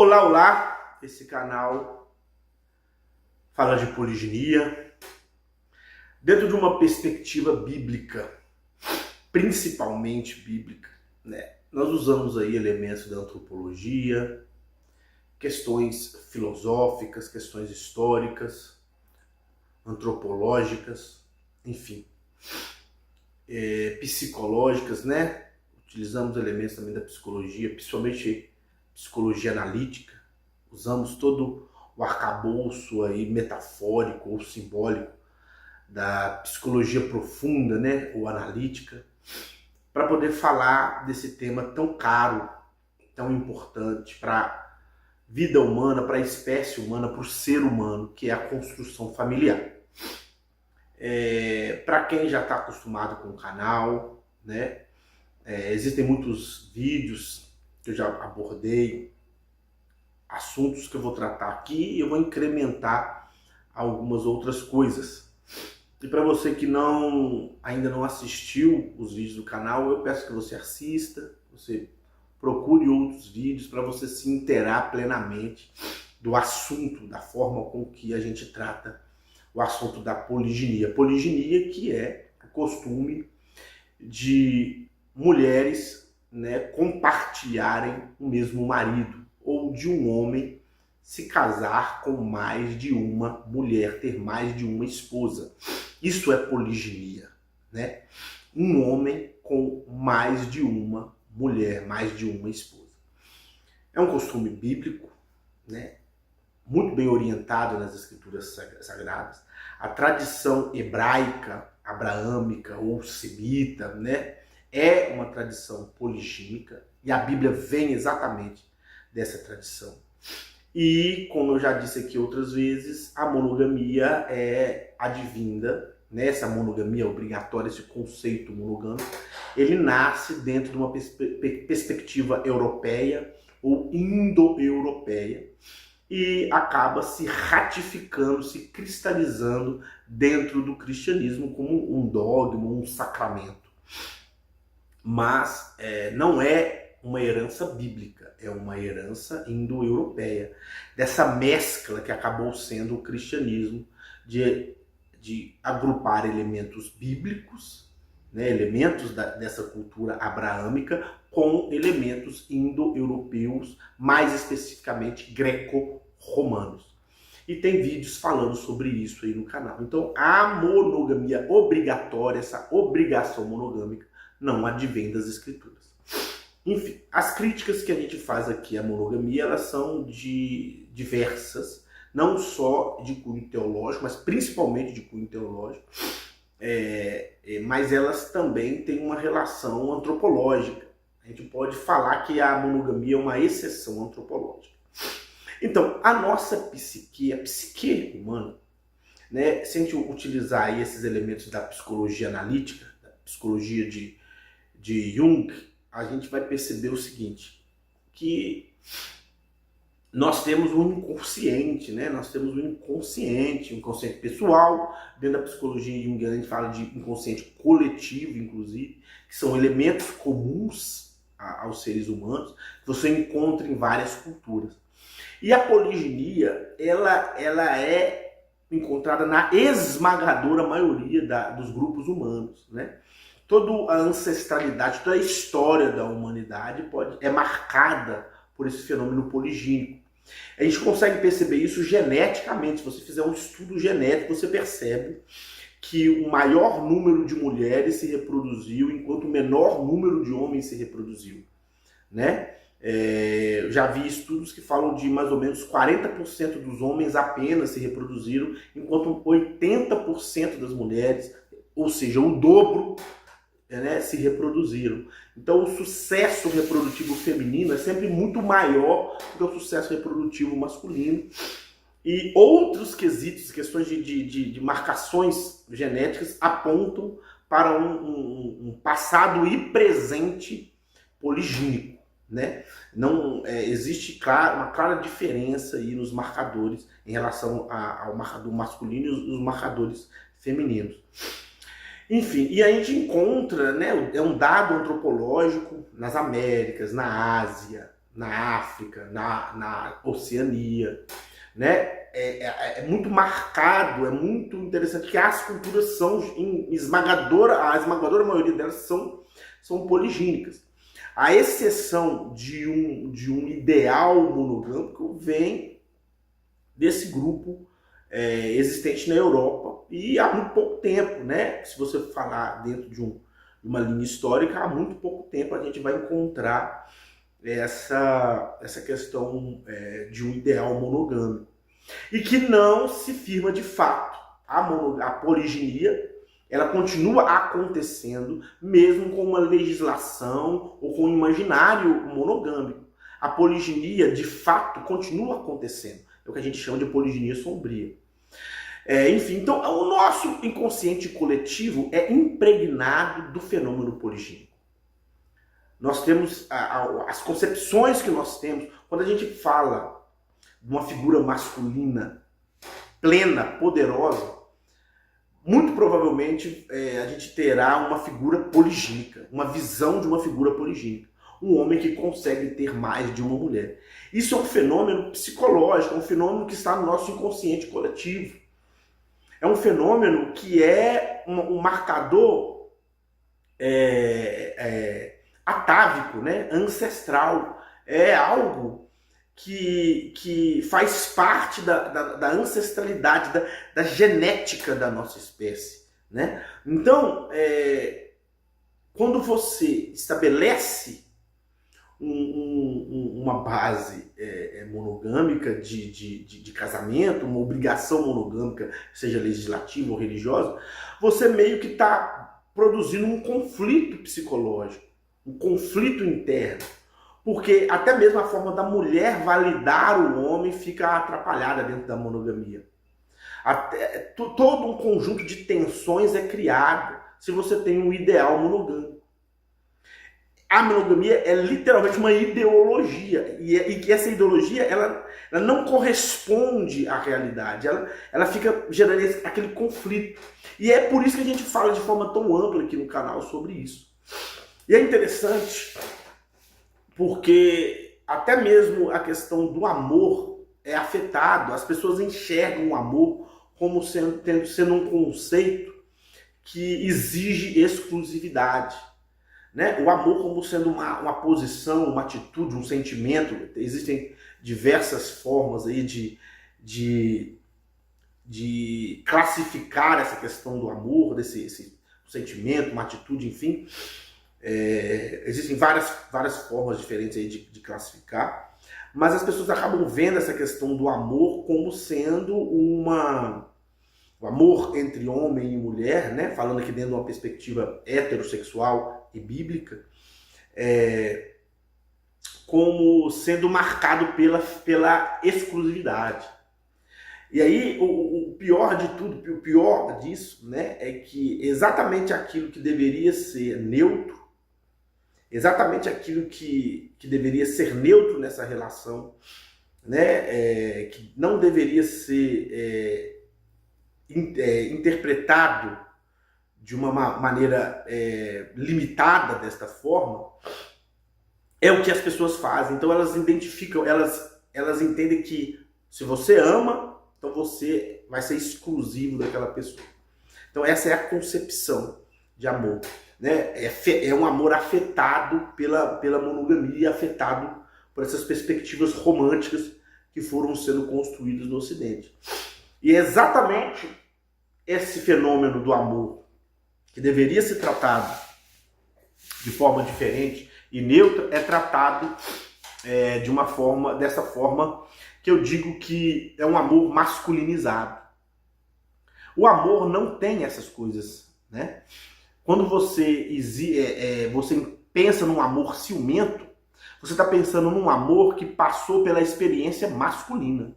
Olá, olá! Esse canal fala de poliginia dentro de uma perspectiva bíblica, principalmente bíblica, né? Nós usamos aí elementos da antropologia, questões filosóficas, questões históricas, antropológicas, enfim, psicológicas, né? Utilizamos elementos também da psicologia, principalmente psicologia analítica. Usamos todo o arcabouço aí metafórico ou simbólico da psicologia profunda, né, ou analítica, para poder falar desse tema tão caro, tão importante para a vida humana, para a espécie humana, para o ser humano, que é a construção familiar. Para quem já está acostumado com o canal, né, existem muitos vídeos que eu já abordei, assuntos que eu vou tratar aqui e eu vou incrementar algumas outras coisas. E para você que ainda não assistiu os vídeos do canal, eu peço que você assista, você procure outros vídeos para você se inteirar plenamente do assunto, da forma com que a gente trata o assunto da poliginia. Poliginia, que é o costume de mulheres, né, compartilharem o mesmo marido, ou de um homem se casar com mais de uma mulher, ter mais de uma esposa. Isso é poliginia, né? Um homem com mais de uma mulher, mais de uma esposa. É um costume bíblico, né? Muito bem orientado nas escrituras sagradas. A tradição hebraica, abraâmica ou semita, né, é uma tradição poligímica e a Bíblia vem exatamente dessa tradição. E, como eu já disse aqui outras vezes, a monogamia é advinda, né, essa monogamia obrigatória, esse conceito monogâmico, ele nasce dentro de uma perspectiva europeia ou indo-europeia, e acaba se ratificando, se cristalizando dentro do cristianismo como um dogma, um sacramento. Mas não é uma herança bíblica, é uma herança indo-europeia, dessa mescla que acabou sendo o cristianismo, de agrupar elementos bíblicos, né, elementos dessa cultura abraâmica, com elementos indo-europeus, mais especificamente greco-romanos. E tem vídeos falando sobre isso aí no canal. Então, a monogamia obrigatória, essa obrigação monogâmica, não advém das escrituras. Enfim, as críticas que a gente faz aqui à monogamia, elas são diversas, não só de cunho teológico, mas principalmente de cunho teológico, mas elas também têm uma relação antropológica. A gente pode falar que a monogamia é uma exceção antropológica. Então, a nossa psique, a psique humana, né, se a gente utilizar aí esses elementos da psicologia analítica, da psicologia de Jung, a gente vai perceber o seguinte, que nós temos um inconsciente, né? Nós temos um inconsciente pessoal. Dentro da psicologia junguiana a gente fala de inconsciente coletivo, inclusive, que são elementos comuns aos seres humanos, que você encontra em várias culturas. E a poliginia, ela é encontrada na esmagadora maioria dos grupos humanos, né? Toda a ancestralidade, toda a história da humanidade é marcada por esse fenômeno poligínico. A gente consegue perceber isso geneticamente. Se você fizer um estudo genético, você percebe que o maior número de mulheres se reproduziu, enquanto o menor número de homens se reproduziu, né? Eu já vi estudos que falam de mais ou menos 40% dos homens apenas se reproduziram, enquanto 80% das mulheres, ou seja, o dobro, né, se reproduziram. Então o sucesso reprodutivo feminino é sempre muito maior do que o sucesso reprodutivo masculino. E outros quesitos, questões de marcações genéticas apontam para um passado e presente poligínico, né? Não existe uma clara diferença aí nos marcadores em relação ao marcador masculino e os marcadores femininos. Enfim, e a gente encontra, né, é um dado antropológico nas Américas, na Ásia, na África, na Oceania, né? É muito marcado, é muito interessante que as culturas são a esmagadora maioria delas são poligínicas. A exceção de um ideal monogâmico vem desse grupo existente na Europa e há muito pouco tempo, né? Se você falar dentro de uma linha histórica, há muito pouco tempo a gente vai encontrar essa questão de um ideal monogâmico e que não se firma de fato. A poliginia ela continua acontecendo mesmo com uma legislação ou com um imaginário monogâmico. A poliginia de fato continua acontecendo. É o que a gente chama de poliginia sombria. Enfim, então o nosso inconsciente coletivo é impregnado do fenômeno poligínico. Nós temos as concepções que nós temos, quando a gente fala de uma figura masculina plena, poderosa, muito provavelmente a gente terá uma figura poligínica, uma visão de uma figura poligínica. Um homem que consegue ter mais de uma mulher. Isso é um fenômeno psicológico, é um fenômeno que está no nosso inconsciente coletivo. É um fenômeno que é um marcador atávico, né? Ancestral. É algo que faz parte da ancestralidade, da genética da nossa espécie, né? Então, quando você estabelece uma base monogâmica de casamento, uma obrigação monogâmica, seja legislativa ou religiosa, você meio que está produzindo um conflito psicológico, um conflito interno. Porque até mesmo a forma da mulher validar o homem fica atrapalhada dentro da monogamia. Todo um conjunto de tensões é criado se você tem um ideal monogâmico. A monogamia é literalmente uma ideologia. E que essa ideologia ela não corresponde à realidade. Ela fica gerando aquele conflito. E é por isso que a gente fala de forma tão ampla aqui no canal sobre isso. E é interessante porque até mesmo a questão do amor é afetado. As pessoas enxergam o amor como sendo um conceito que exige exclusividade. Né? O amor como sendo uma posição, uma atitude, um sentimento. Existem diversas formas aí de classificar essa questão do amor, desse sentimento, uma atitude, enfim. Existem várias formas diferentes aí de classificar, mas as pessoas acabam vendo essa questão do amor como sendo o amor entre homem e mulher, né? Falando aqui dentro de uma perspectiva heterossexual e bíblica, como sendo marcado pela exclusividade. E aí o pior de tudo, o pior disso, né, é que exatamente aquilo que deveria ser neutro, exatamente aquilo que deveria ser neutro nessa relação, né, que não deveria ser interpretado de uma maneira limitada desta forma, é o que as pessoas fazem. Então elas identificam, elas entendem que se você ama, então você vai ser exclusivo daquela pessoa. Então essa é a concepção de amor. Né? É um amor afetado pela monogamia, afetado por essas perspectivas românticas que foram sendo construídas no Ocidente. E é exatamente esse fenômeno do amor, que deveria ser tratado de forma diferente e neutra, é tratado dessa forma que eu digo que é um amor masculinizado. O amor não tem essas coisas, né? Quando você pensa num amor ciumento, você está pensando num amor que passou pela experiência masculina.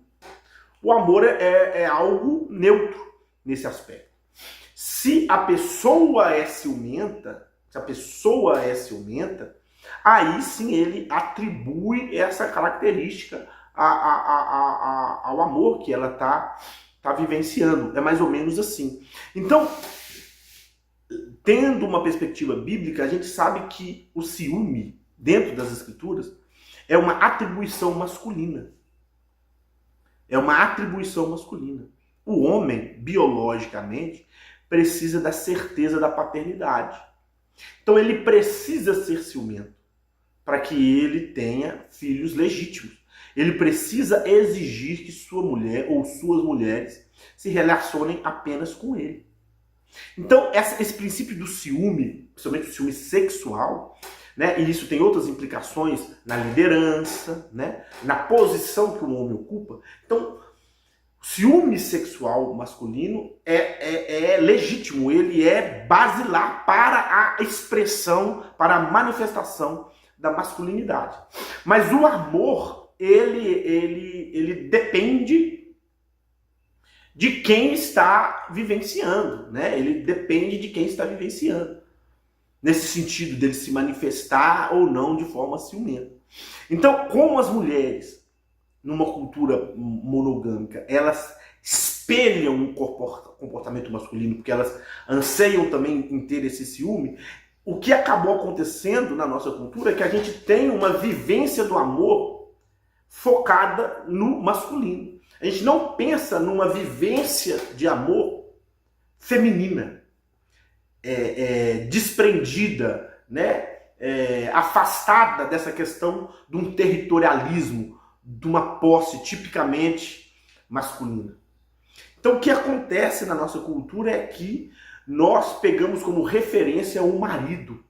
O amor é algo neutro nesse aspecto. Se a pessoa é ciumenta, aí sim ele atribui essa característica ao amor que ela está vivenciando. É mais ou menos assim. Então, tendo uma perspectiva bíblica, a gente sabe que o ciúme, dentro das escrituras, é uma atribuição masculina. É uma atribuição masculina. O homem, biologicamente, precisa da certeza da paternidade. Então ele precisa ser ciumento para que ele tenha filhos legítimos. Ele precisa exigir que sua mulher ou suas mulheres se relacionem apenas com ele. Então esse princípio do ciúme, principalmente o ciúme sexual, né, e isso tem outras implicações na liderança, né, na posição que o homem ocupa. Então, ciúme sexual masculino é legítimo, ele é basilar para a expressão, para a manifestação da masculinidade. Mas o amor, ele depende de quem está vivenciando, né? Ele depende de quem está vivenciando. Nesse sentido dele se manifestar ou não de forma ciumenta. Então, como as mulheres numa cultura monogâmica, elas espelham um comportamento masculino, porque elas anseiam também em ter esse ciúme, o que acabou acontecendo na nossa cultura é que a gente tem uma vivência do amor focada no masculino. A gente não pensa numa vivência de amor feminina, desprendida, né? Afastada dessa questão de um territorialismo, de uma posse tipicamente masculina. Então o que acontece na nossa cultura é que nós pegamos como referência o marido.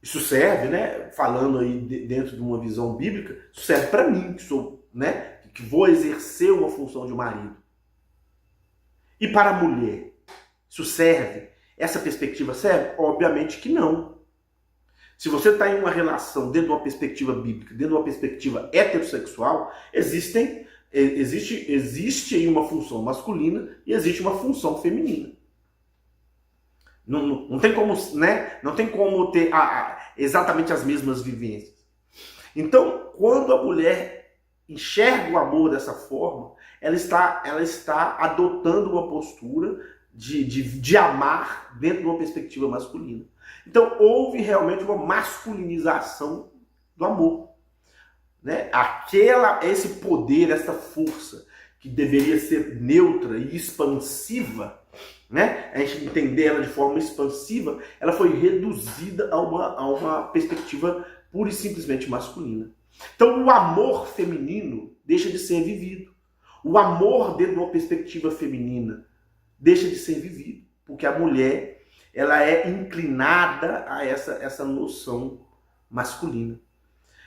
Isso serve, né, falando aí dentro de uma visão bíblica, isso serve para mim, que sou, né, que vou exercer uma função de marido. E para a mulher, isso serve? Essa perspectiva serve? Obviamente que não. Se você está em uma relação dentro de uma perspectiva bíblica, dentro de uma perspectiva heterossexual, existe aí uma função masculina e existe uma função feminina. Não tem como, né? Não tem como ter exatamente as mesmas vivências. Então, quando a mulher enxerga o amor dessa forma, ela está adotando uma postura de amar dentro de uma perspectiva masculina. Então, houve realmente uma masculinização do amor, né? Esse poder, essa força que deveria ser neutra e expansiva, né? A gente entender ela de forma expansiva, ela foi reduzida a uma perspectiva pura e simplesmente masculina. Então, o amor feminino deixa de ser vivido. O amor dentro de uma perspectiva feminina deixa de ser vivido, porque a mulher ela é inclinada a essa noção masculina.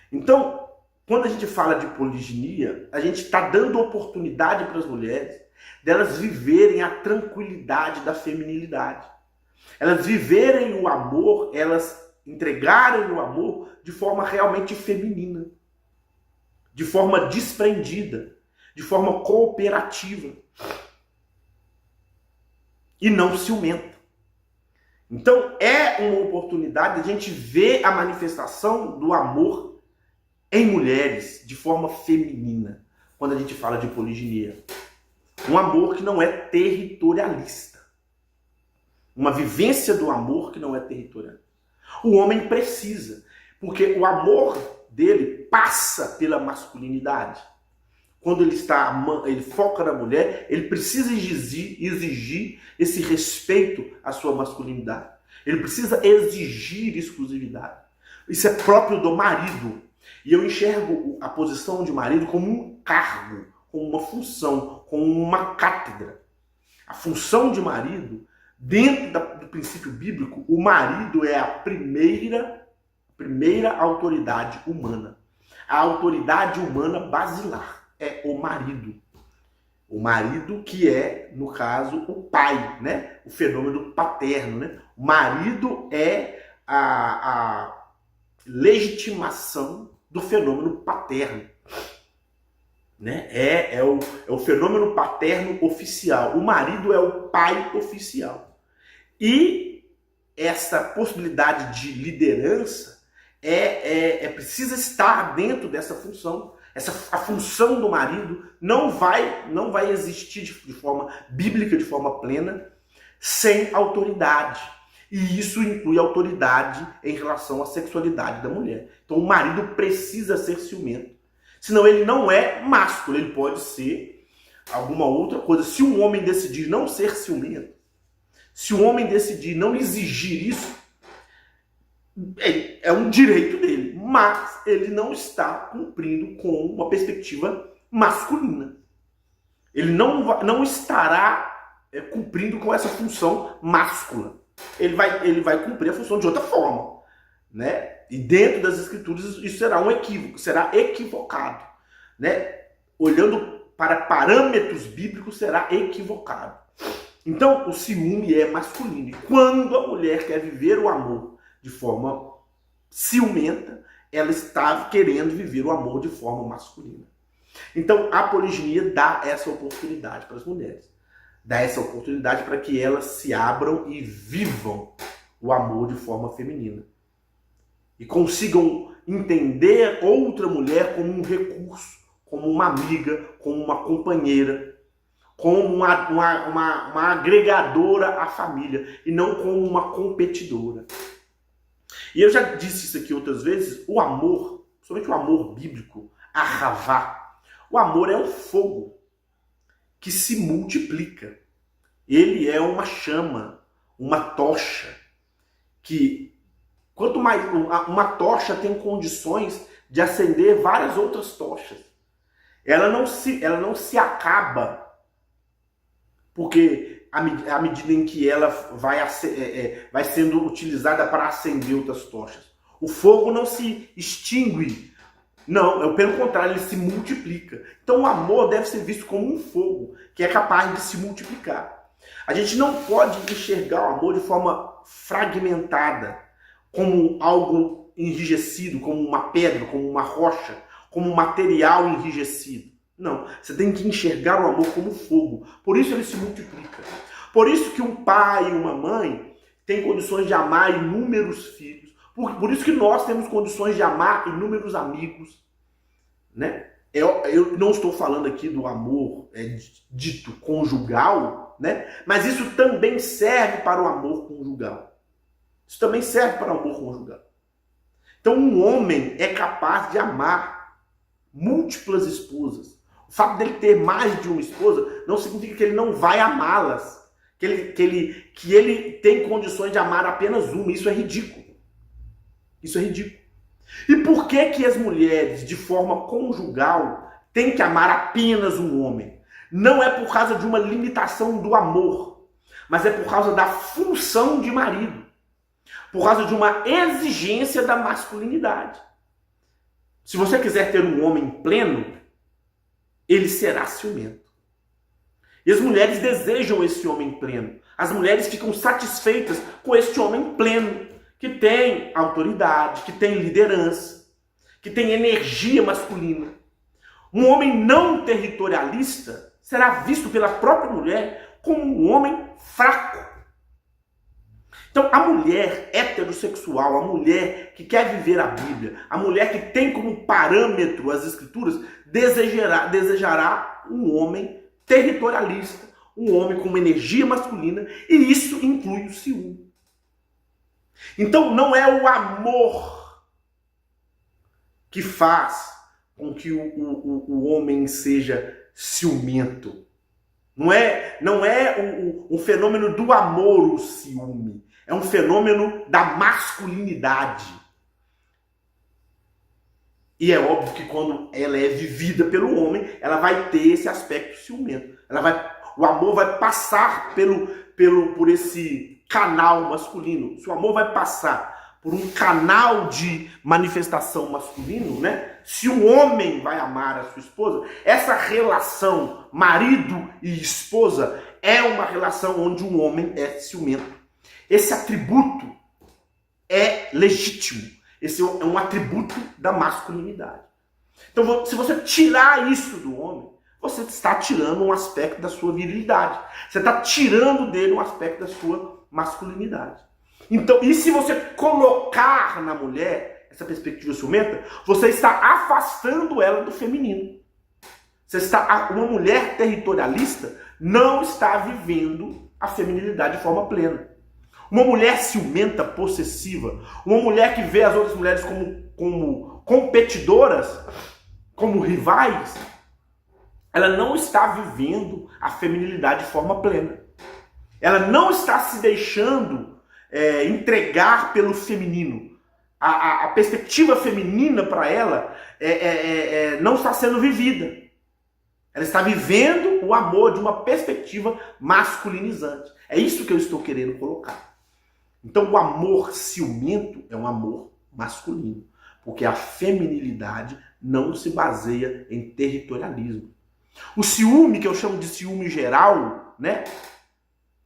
Então, quando a gente fala de poliginia, a gente está dando oportunidade para as mulheres delas viverem a tranquilidade da feminilidade. Elas viverem o amor, elas entregarem o amor de forma realmente feminina, de forma desprendida, de forma cooperativa e não ciumenta. Então é uma oportunidade de a gente ver a manifestação do amor em mulheres de forma feminina, quando a gente fala de poliginia. Um amor que não é territorialista. Uma vivência do amor que não é territorialista. O homem precisa, porque o amor dele passa pela masculinidade. Quando ele foca na mulher, ele precisa exigir esse respeito à sua masculinidade. Ele precisa exigir exclusividade. Isso é próprio do marido. E eu enxergo a posição de marido como um cargo, como uma função, como uma cátedra. A função de marido, dentro do princípio bíblico, o marido é a primeira autoridade humana. A autoridade humana basilar é o marido. O marido que é, no caso, o pai, né? O fenômeno paterno, né? O marido é a legitimação do fenômeno paterno, né? É o fenômeno paterno oficial. O marido é o pai oficial. E essa possibilidade de liderança precisa estar dentro dessa função. A função do marido não vai existir de forma bíblica, de forma plena, sem autoridade. E isso inclui autoridade em relação à sexualidade da mulher. Então o marido precisa ser ciumento. Senão ele não é másculo, ele pode ser alguma outra coisa. Se um homem decidir não ser ciumento, se o homem decidir não exigir isso, é um direito dele. Mas ele não está cumprindo com uma perspectiva masculina. Ele não estará cumprindo com essa função máscula. Ele vai cumprir a função de outra forma, né? E dentro das escrituras isso será um equívoco, será equivocado, né? Olhando para parâmetros bíblicos, será equivocado. Então o ciúme é masculino. E quando a mulher quer viver o amor de forma ciumenta, ela está querendo viver o amor de forma masculina. Então a poliginia dá essa oportunidade para as mulheres. Dá essa oportunidade para que elas se abram e vivam o amor de forma feminina. E consigam entender outra mulher como um recurso, como uma amiga, como uma companheira, como uma agregadora à família, e não como uma competidora. E eu já disse isso aqui outras vezes, o amor, somente o amor bíblico, ahavá, o amor é um fogo que se multiplica. Ele é uma chama, uma tocha, que quanto mais uma tocha tem condições de acender várias outras tochas. Ela não se acaba, porque à medida em que ela vai sendo utilizada para acender outras tochas. O fogo não se extingue. Não, pelo contrário, ele se multiplica. Então o amor deve ser visto como um fogo que é capaz de se multiplicar. A gente não pode enxergar o amor de forma fragmentada, como algo enrijecido, como uma pedra, como uma rocha, como um material enrijecido. Não, você tem que enxergar o amor como fogo. Por isso ele se multiplica. Por isso que um pai e uma mãe têm condições de amar inúmeros filhos. Por isso que nós temos condições de amar inúmeros amigos, né? Eu não estou falando aqui do amor dito conjugal, né? Mas isso também serve para o amor conjugal. Isso também serve para o amor conjugal. Então um homem é capaz de amar múltiplas esposas. O fato dele ter mais de uma esposa não significa que ele não vai amá-las. Que ele tem condições de amar apenas uma. Isso é ridículo. Isso é ridículo. E por que as mulheres, de forma conjugal, têm que amar apenas um homem? Não é por causa de uma limitação do amor, mas é por causa da função de marido. Por causa de uma exigência da masculinidade. Se você quiser ter um homem pleno, ele será ciumento. E as mulheres desejam esse homem pleno. As mulheres ficam satisfeitas com este homem pleno, que tem autoridade, que tem liderança, que tem energia masculina. Um homem não territorialista será visto pela própria mulher como um homem fraco. Então, a mulher heterossexual, a mulher que quer viver a Bíblia, a mulher que tem como parâmetro as Escrituras, desejará um homem territorialista, um homem com uma energia masculina, e isso inclui o ciúme. Então, não é o amor que faz com que o homem seja ciumento. Não é um fenômeno do amor o ciúme. É um fenômeno da masculinidade. E é óbvio que quando ela é vivida pelo homem, ela vai ter esse aspecto ciumento. O amor vai passar por esse canal masculino. Se o amor vai passar por um canal de manifestação masculino, né? Se um homem vai amar a sua esposa, essa relação marido e esposa é uma relação onde um homem é ciumento. Esse atributo é legítimo. Esse é um atributo da masculinidade. Então, se você tirar isso do homem, você está tirando um aspecto da sua virilidade. Você está tirando dele um aspecto da sua masculinidade. Então, e se você colocar na mulher essa perspectiva ciumenta, você está afastando ela do feminino. Uma mulher territorialista não está vivendo a feminilidade de forma plena. Uma mulher ciumenta, possessiva, uma mulher que vê as outras mulheres como competidoras, como rivais, ela não está vivendo a feminilidade de forma plena. Ela não está se deixando entregar pelo feminino. A perspectiva feminina para ela não está sendo vivida. Ela está vivendo o amor de uma perspectiva masculinizante. É isso que eu estou querendo colocar. Então o amor ciumento é um amor masculino, porque a feminilidade não se baseia em territorialismo. O ciúme, que eu chamo de ciúme geral, né?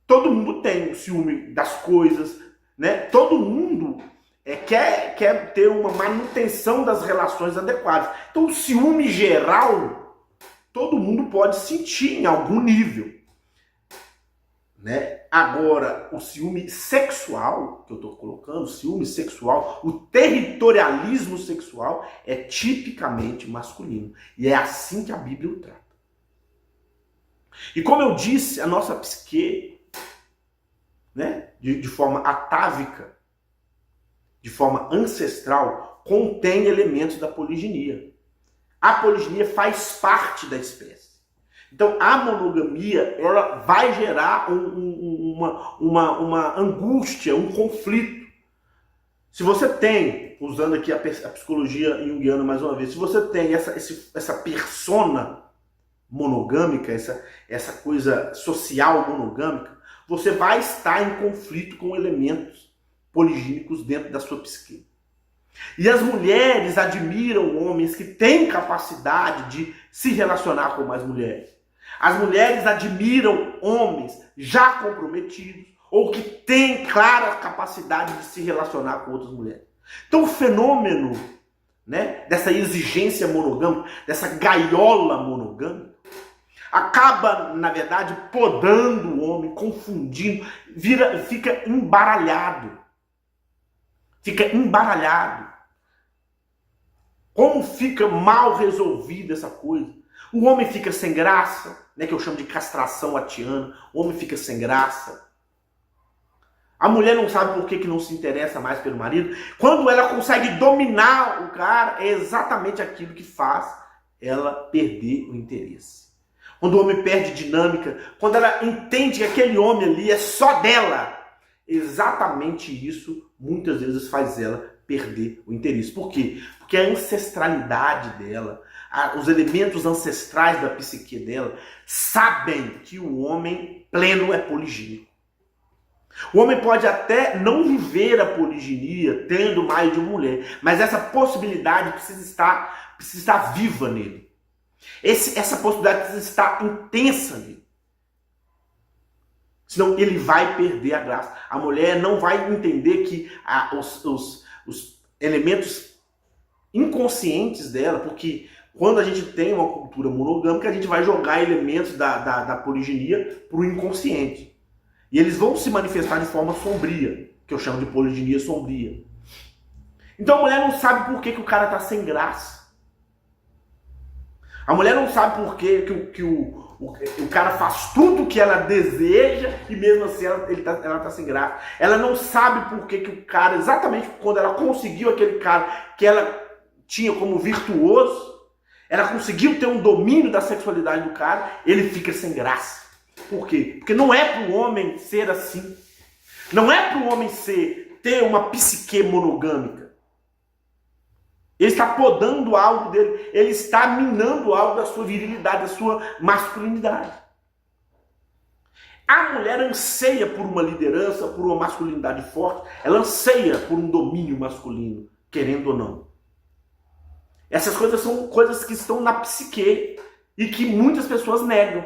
Todo mundo tem o ciúme das coisas, né? Todo mundo quer ter uma manutenção das relações adequadas. Então o ciúme geral, todo mundo pode sentir em algum nível, né? Agora, o ciúme sexual, que eu estou colocando, o ciúme sexual, o territorialismo sexual é tipicamente masculino. E é assim que a Bíblia o trata. E como eu disse, a nossa psique, né, de forma atávica, de forma ancestral, contém elementos da poliginia. A poliginia faz parte da espécie. Então, a monogamia, ela vai gerar uma angústia, um conflito. Se você tem, usando aqui a psicologia junguiana mais uma vez, se você tem essa persona monogâmica, essa coisa social monogâmica, você vai estar em conflito com elementos poligínicos dentro da sua psique. E as mulheres admiram homens que têm capacidade de se relacionar com mais mulheres. As mulheres admiram homens já comprometidos ou que têm clara capacidade de se relacionar com outras mulheres. Então o fenômeno, né, dessa exigência monogâmica, dessa gaiola monogâmica, acaba, na verdade, podando o homem, confundindo, fica embaralhado. Fica embaralhado. Como fica mal resolvida essa coisa? O homem fica sem graça, né, que eu chamo de castração atiana. O homem fica sem graça. A mulher não sabe por que não se interessa mais pelo marido. Quando ela consegue dominar o cara, é exatamente aquilo que faz ela perder o interesse. Quando o homem perde dinâmica, quando ela entende que aquele homem ali é só dela, exatamente isso muitas vezes faz ela perder o interesse. Por quê? Porque a ancestralidade dela, os elementos ancestrais da psique dela, sabem que o homem pleno é poligínico. O homem pode até não viver a poliginia tendo mais de uma mulher, mas essa possibilidade precisa estar viva nele. Essa possibilidade precisa estar intensa nele. Senão ele vai perder a graça. A mulher não vai entender que os elementos inconscientes dela, porque quando a gente tem uma cultura monogâmica, a gente vai jogar elementos da poliginia para o inconsciente. E eles vão se manifestar de forma sombria, que eu chamo de poliginia sombria. Então a mulher não sabe por que o cara está sem graça. A mulher não sabe por que o cara faz tudo o que ela deseja e mesmo assim ela tá sem graça. Ela não sabe por que o cara, exatamente quando ela conseguiu aquele cara que ela tinha como virtuoso, ela conseguiu ter um domínio da sexualidade do cara, ele fica sem graça. Por quê? Porque não é para o homem ser assim. Não é para o homem ter uma psique monogâmica. Ele está podando algo dele, ele está minando algo da sua virilidade, da sua masculinidade. A mulher anseia por uma liderança, por uma masculinidade forte, ela anseia por um domínio masculino, querendo ou não. Essas coisas são coisas que estão na psique e que muitas pessoas negam.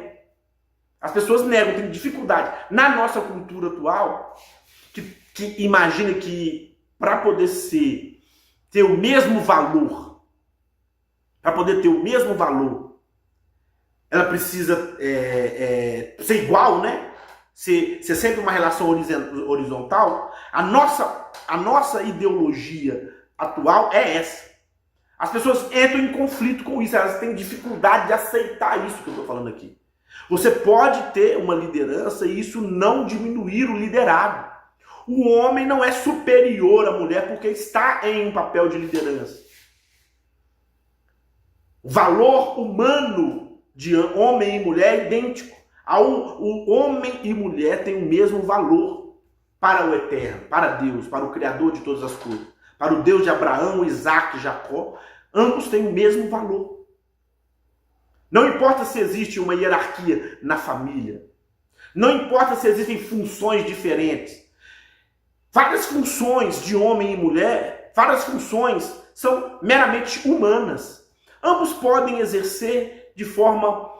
As pessoas negam, têm dificuldade. Na nossa cultura atual, que imagina que para poder ter o mesmo valor, para poder ter o mesmo valor, ela precisa ser igual, né? Ser sempre uma relação horizontal. A nossa ideologia atual é essa. As pessoas entram em conflito com isso, elas têm dificuldade de aceitar isso que eu estou falando aqui. Você pode ter uma liderança e isso não diminuir o liderado. O homem não é superior à mulher porque está em um papel de liderança. O valor humano de homem e mulher é idêntico. O homem e mulher têm o mesmo valor para o eterno, para Deus, para o Criador de todas as coisas. Para o Deus de Abraão, Isaac e Jacó, ambos têm o mesmo valor. Não importa se existe uma hierarquia na família. Não importa se existem funções diferentes. Várias funções de homem e mulher, várias funções são meramente humanas. Ambos podem exercer de forma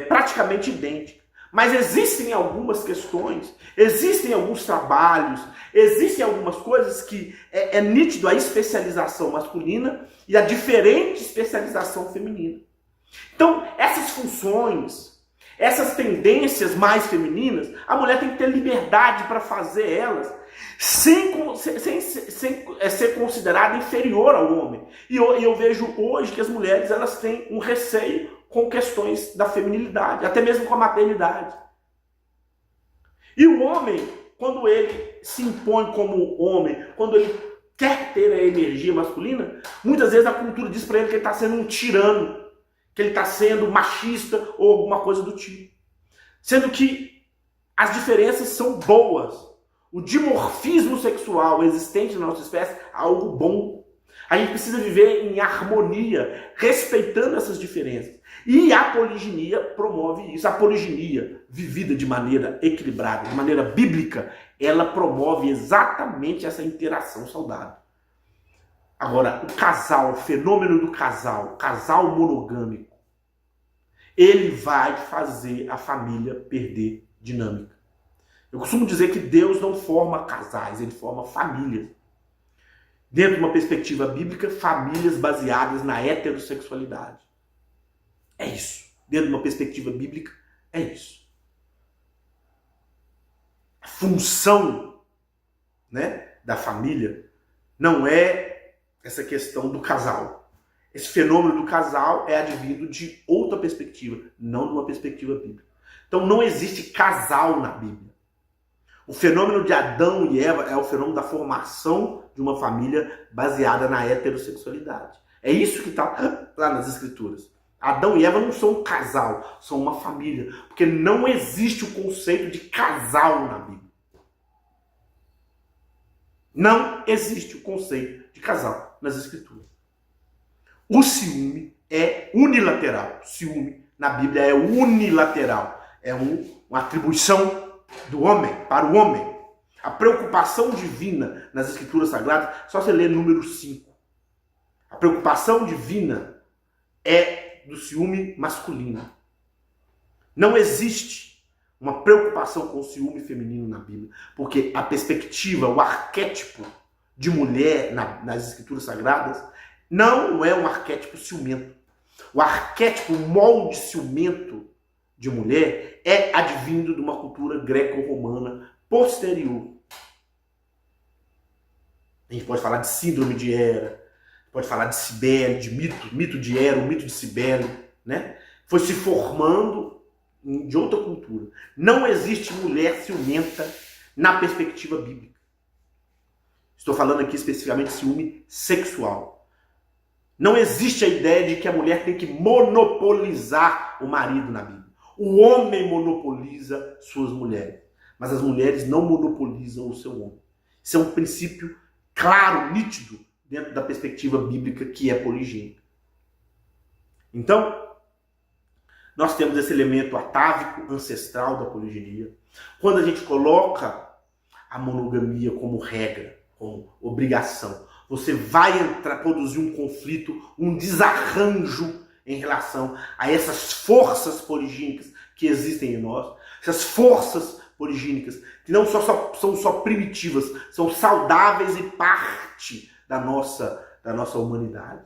praticamente idêntica. Mas existem algumas questões, existem alguns trabalhos, existem algumas coisas que é nítido a especialização masculina e a diferente especialização feminina. Então, essas funções, essas tendências mais femininas, a mulher tem que ter liberdade para fazer elas, sem ser considerada inferior ao homem. E eu vejo hoje que as mulheres elas têm um receio com questões da feminilidade, até mesmo com a maternidade. E o homem, quando ele se impõe como homem, quando ele quer ter a energia masculina, muitas vezes a cultura diz para ele que ele está sendo um tirano, que ele está sendo machista ou alguma coisa do tipo. Sendo que as diferenças são boas. O dimorfismo sexual existente na nossa espécie é algo bom. A gente precisa viver em harmonia, respeitando essas diferenças. E a poliginia promove isso. A poliginia, vivida de maneira equilibrada, de maneira bíblica, ela promove exatamente essa interação saudável. Agora, o casal, o fenômeno do casal, casal monogâmico, ele vai fazer a família perder dinâmica. Eu costumo dizer que Deus não forma casais, ele forma famílias. Dentro de uma perspectiva bíblica, famílias baseadas na heterossexualidade. É isso. Dentro de uma perspectiva bíblica, é isso. A função, da família não é essa questão do casal. Esse fenômeno do casal é advindo de outra perspectiva, não de uma perspectiva bíblica. Então não existe casal na Bíblia. O fenômeno de Adão e Eva é o fenômeno da formação de uma família baseada na heterossexualidade. É isso que está lá nas Escrituras. Adão e Eva não são um casal, são uma família. Porque não existe o conceito de casal na Bíblia. Não existe o conceito de casal nas Escrituras. O ciúme é unilateral. O ciúme na Bíblia é unilateral. É uma atribuição do homem, para o homem. A preocupação divina nas Escrituras Sagradas, só você ler número 5. A preocupação divina é do ciúme masculino. Não existe uma preocupação com o ciúme feminino na Bíblia, porque a perspectiva, o arquétipo de mulher nas Escrituras Sagradas não é um arquétipo ciumento. O arquétipo, o molde ciumento de mulher é advindo de uma cultura greco-romana posterior. A gente pode falar de síndrome de Hera, pode falar de Cibele, de mito de Hera, o mito de Cibele, Foi se formando de outra cultura. Não existe mulher ciumenta na perspectiva bíblica. Estou falando aqui especificamente de ciúme sexual. Não existe a ideia de que a mulher tem que monopolizar o marido na Bíblia. O homem monopoliza suas mulheres, mas as mulheres não monopolizam o seu homem. Isso é um princípio claro, nítido, dentro da perspectiva bíblica que é poligênica. Então, nós temos esse elemento atávico, ancestral da poliginia. Quando a gente coloca a monogamia como regra, como obrigação, você vai produzir um conflito, um desarranjo em relação a essas forças poligínicas que existem em nós, essas forças poligínicas que não são só primitivas, são saudáveis e parte da nossa humanidade.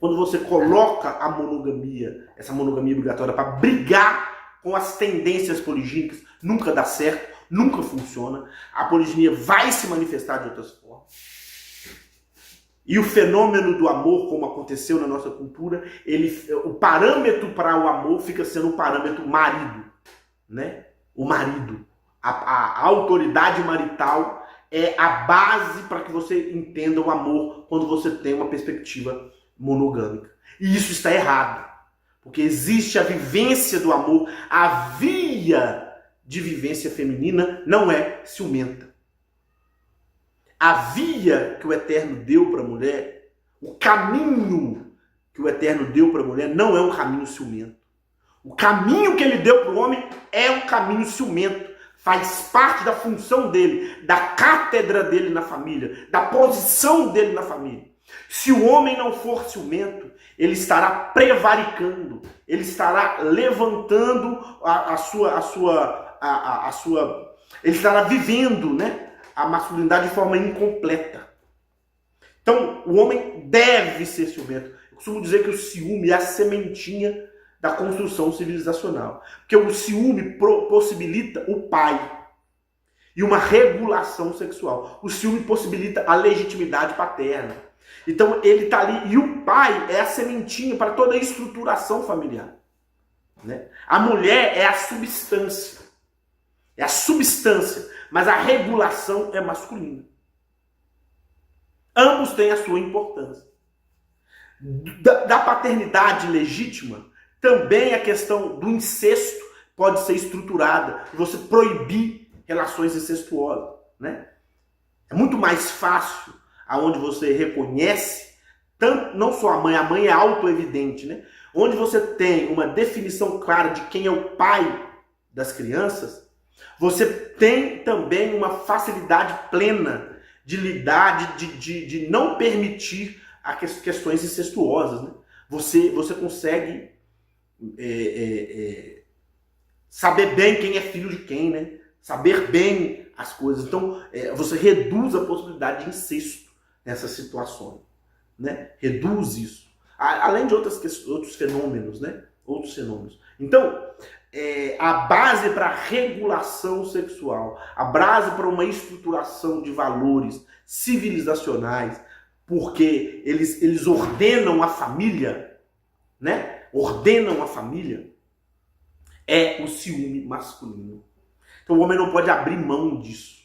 Quando você coloca a monogamia, essa monogamia obrigatória, para brigar com as tendências poligínicas, nunca dá certo, nunca funciona. A poliginia vai se manifestar de outras formas. E o fenômeno do amor, como aconteceu na nossa cultura, o parâmetro para o amor fica sendo o parâmetro marido, O marido. A autoridade marital é a base para que você entenda o amor quando você tem uma perspectiva monogâmica. E isso está errado, porque existe a vivência do amor, a via de vivência feminina não é ciumenta. A via que o Eterno deu para a mulher, o caminho que o Eterno deu para a mulher não é um caminho ciumento. O caminho que ele deu para o homem é um caminho ciumento. Faz parte da função dele, da cátedra dele na família, da posição dele na família. Se o homem não for ciumento, ele estará prevaricando, ele estará levantando ele estará vivendo, né, a masculinidade de forma incompleta. Então, o homem deve ser ciumento. Eu costumo dizer que o ciúme é a sementinha da construção civilizacional. Porque o ciúme possibilita o pai e uma regulação sexual. O ciúme possibilita a legitimidade paterna. Então ele está ali, e o pai é a sementinha para toda a estruturação familiar. Né? A mulher é a substância. É a substância, mas a regulação é masculina. Ambos têm a sua importância. Da paternidade legítima, também a questão do incesto pode ser estruturada. Você proibir relações incestuosas. Né? É muito mais fácil aonde você reconhece, tanto, não só a mãe é auto-evidente, né? Onde você tem uma definição clara de quem é o pai das crianças, você tem também uma facilidade plena de lidar, de não permitir as questões incestuosas. Né? Você consegue saber bem quem é filho de quem, né? Saber bem as coisas. Então, você reduz a possibilidade de incesto nessas situações. Né? Reduz isso. Além de outros fenômenos, né? Outros fenômenos. Então, a base para a regulação sexual, a base para uma estruturação de valores civilizacionais, porque eles ordenam a família, né? Ordenam a família, é o ciúme masculino. Então o homem não pode abrir mão disso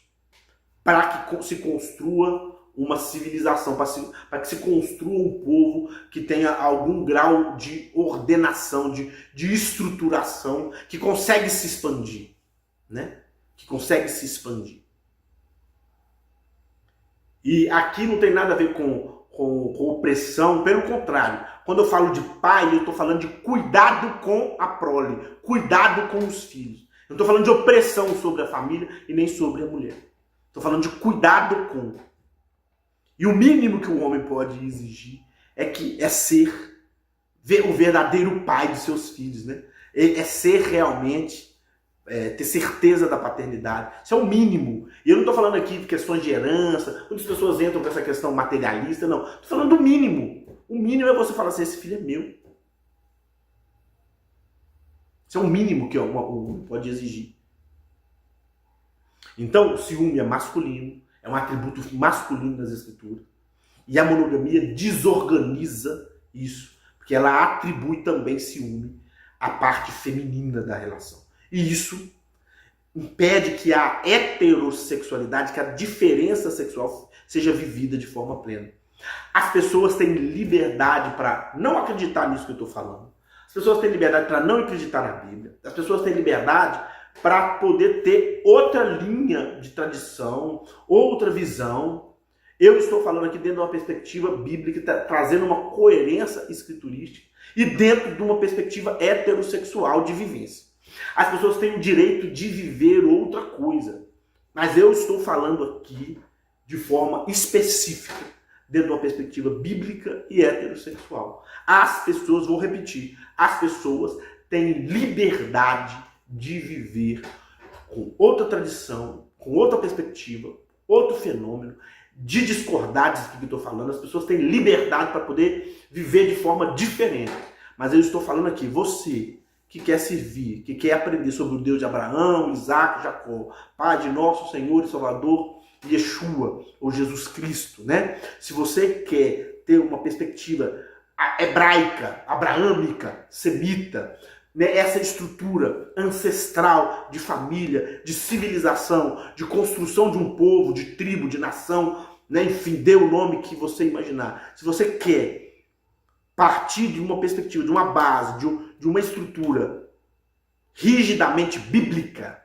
para que se construa uma civilização, para que se construa um povo que tenha algum grau de ordenação, de estruturação, que consegue se expandir, né? Que consegue se expandir. E aqui não tem nada a ver com opressão, pelo contrário. Quando eu falo de pai, eu estou falando de cuidado com a prole, cuidado com os filhos. Eu não estou falando de opressão sobre a família e nem sobre a mulher. Estou falando de cuidado com. E o mínimo que o homem pode exigir é ser o verdadeiro pai de seus filhos, né? É ser realmente, ter certeza da paternidade. Isso é o mínimo. E eu não estou falando aqui de questões de herança, muitas pessoas entram com essa questão materialista, não. Estou falando do mínimo. O mínimo é você falar assim, esse filho é meu. Isso é o mínimo que o homem pode exigir. Então, o ciúme é masculino, é um atributo masculino das escrituras. E a monogamia desorganiza isso, porque ela atribui também ciúme à parte feminina da relação. E isso impede que a heterossexualidade, que a diferença sexual seja vivida de forma plena. As pessoas têm liberdade para não acreditar nisso que eu estou falando. As pessoas têm liberdade para não acreditar na Bíblia. As pessoas têm liberdade para poder ter outra linha de tradição, outra visão. Eu estou falando aqui dentro de uma perspectiva bíblica, trazendo uma coerência escriturística e dentro de uma perspectiva heterossexual de vivência. As pessoas têm o direito de viver outra coisa, mas eu estou falando aqui de forma específica, dentro de uma perspectiva bíblica e heterossexual. As pessoas, vou repetir, as pessoas têm liberdade de viver com outra tradição, com outra perspectiva, outro fenômeno, de discordar disso que eu estou falando. As pessoas têm liberdade para poder viver de forma diferente. Mas eu estou falando aqui, você que quer servir, que quer aprender sobre o Deus de Abraão, Isaac, Jacó, Pai de nosso Senhor e Salvador, Yeshua, ou Jesus Cristo, né? Se você quer ter uma perspectiva hebraica, abraâmica, semita, né, essa estrutura ancestral de família, de civilização, de construção de um povo, de tribo, de nação, né, enfim, dê o nome que você imaginar. Se você quer partir de uma perspectiva, de uma base, de uma estrutura rigidamente bíblica,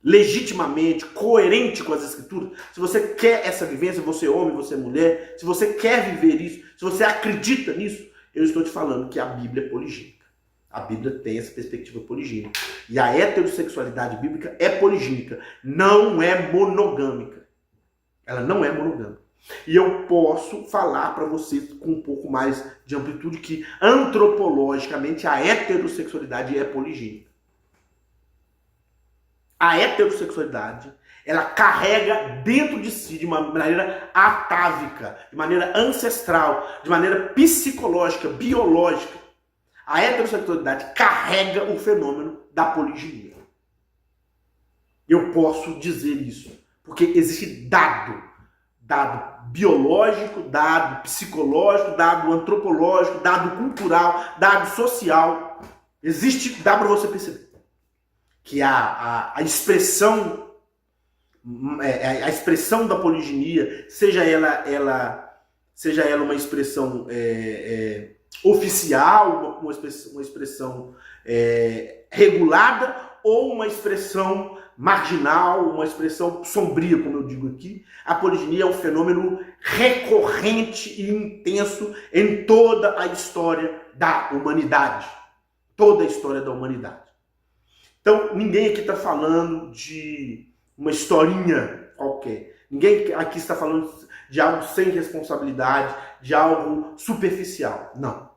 legitimamente, coerente com as escrituras, se você quer essa vivência, você é homem, você é mulher, se você quer viver isso, se você acredita nisso, eu estou te falando que a Bíblia é poligínica. A Bíblia tem essa perspectiva poligínica. E a heterossexualidade bíblica é poligínica, não é monogâmica. Ela não é monogâmica. E eu posso falar para vocês com um pouco mais de amplitude que antropologicamente a heterossexualidade é poligínica. A heterossexualidade, ela carrega dentro de si, de uma maneira atávica, de maneira ancestral, de maneira psicológica, biológica. A heterossexualidade carrega o fenômeno da poliginia. Eu posso dizer isso, porque existe dado biológico, dado psicológico, dado antropológico, dado cultural, dado social. Existe, dá para você perceber que a expressão da poliginia, seja ela uma expressão oficial, uma expressão regulada, ou uma expressão marginal, uma expressão sombria, como eu digo aqui, a poliginia é um fenômeno recorrente e intenso em toda a história da humanidade. Toda a história da humanidade. Então, ninguém aqui está falando de uma historinha qualquer. Ninguém aqui está falando de algo sem responsabilidade, de algo superficial. Não.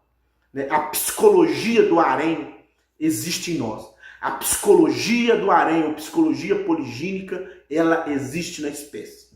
A psicologia do harém existe em nós. A psicologia do harém, ou psicologia poligínica, ela existe na espécie.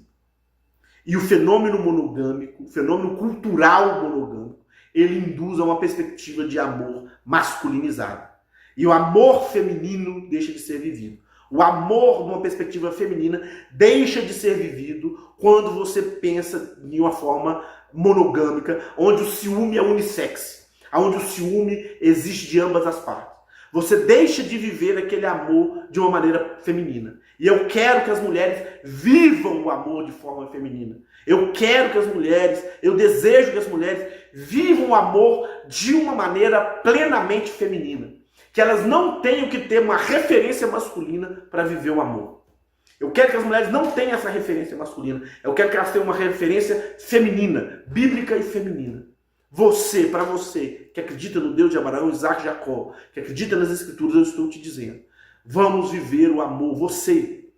E o fenômeno monogâmico, o fenômeno cultural monogâmico, ele induz a uma perspectiva de amor masculinizado. E o amor feminino deixa de ser vivido. O amor, numa perspectiva feminina, deixa de ser vivido quando você pensa em uma forma monogâmica, onde o ciúme é unissex, onde o ciúme existe de ambas as partes. Você deixa de viver aquele amor de uma maneira feminina. E eu quero que as mulheres vivam o amor de forma feminina. Eu desejo que as mulheres vivam o amor de uma maneira plenamente feminina. Que elas não tenham que ter uma referência masculina para viver o amor. Eu quero que as mulheres não tenham essa referência masculina. Eu quero que elas tenham uma referência feminina, bíblica e feminina. Para você que acredita no Deus de Abraão, Isaac e Jacó, que acredita nas Escrituras, eu estou te dizendo, vamos viver o amor. Você,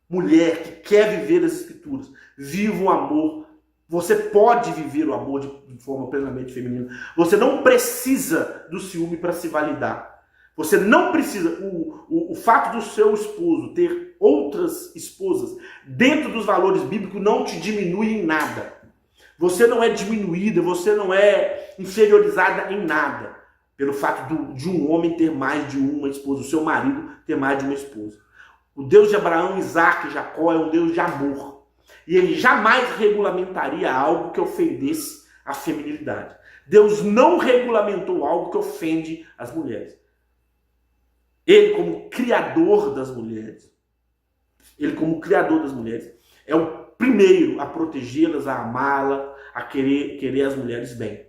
mulher que quer viver as Escrituras, viva o amor. Você pode viver o amor de forma plenamente feminina. Você não precisa do ciúme para se validar. Você não precisa, o fato do seu esposo ter outras esposas dentro dos valores bíblicos não te diminui em nada. Você não é diminuída, você não é inferiorizada em nada pelo fato de um homem ter mais de uma esposa, o seu marido ter mais de uma esposa. O Deus de Abraão, Isaac e Jacó é um Deus de amor. E ele jamais regulamentaria algo que ofendesse a feminilidade. Deus não regulamentou algo que ofende as mulheres. Ele, como criador das mulheres, é o primeiro a protegê-las, a amá-las, a querer as mulheres bem.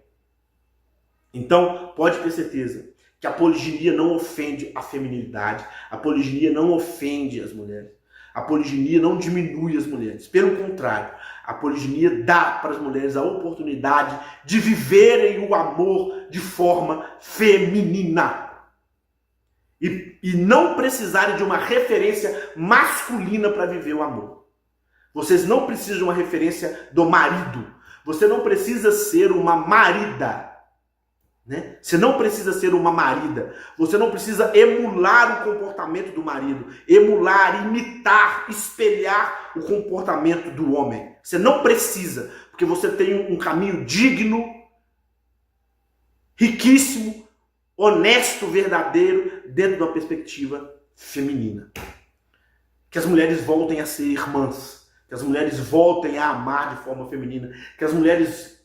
Então, pode ter certeza que a poliginia não ofende a feminilidade, a poliginia não ofende as mulheres, a poliginia não diminui as mulheres. Pelo contrário, a poliginia dá para as mulheres a oportunidade de viverem o amor de forma feminina. E não precisarem de uma referência masculina para viver o amor. Vocês não precisam de uma referência do marido. Você não precisa ser uma marida. Né? Você não precisa ser uma marida. Você não precisa emular o comportamento do marido. Emular, imitar, espelhar o comportamento do homem. Você não precisa. Porque você tem um caminho digno, riquíssimo, honesto, verdadeiro, dentro de uma perspectiva feminina. Que as mulheres voltem a ser irmãs, que as mulheres voltem a amar de forma feminina, que as mulheres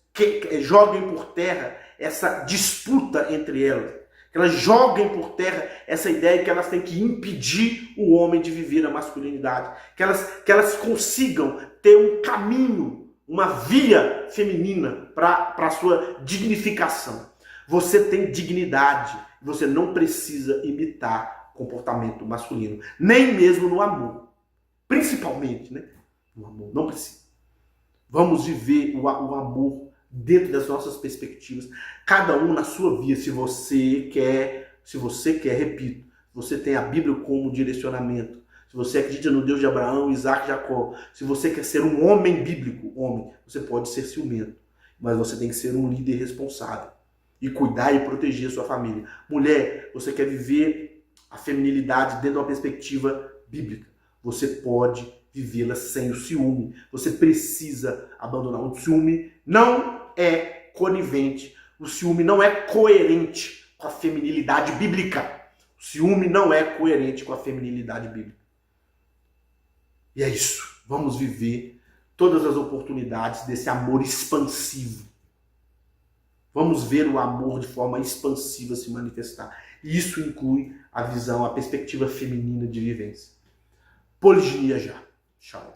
joguem por terra essa disputa entre elas, Que elas joguem por terra essa ideia que elas têm que impedir o homem de viver a masculinidade. Que elas consigam ter um caminho, uma via feminina para a sua dignificação. Você tem dignidade. Você não precisa imitar comportamento masculino. Nem mesmo no amor. Principalmente, né? No amor. Não precisa. Vamos viver o amor dentro das nossas perspectivas, cada um na sua via, se você quer, repito, você tem a Bíblia como direcionamento, se você acredita no Deus de Abraão, Isaac e Jacó, se você quer ser um homem bíblico, você pode ser ciumento, mas você tem que ser um líder responsável e cuidar e proteger a sua família. Mulher, você quer viver a feminilidade dentro de uma perspectiva bíblica, você pode vivê-la sem o ciúme. Você precisa abandonar. O ciúme não é conivente. O ciúme não é coerente com a feminilidade bíblica. O ciúme não é coerente com a feminilidade bíblica. E é isso. Vamos viver todas as oportunidades desse amor expansivo. Vamos ver o amor de forma expansiva se manifestar. E isso inclui a visão, a perspectiva feminina de vivência. Poliginia já. Tchau.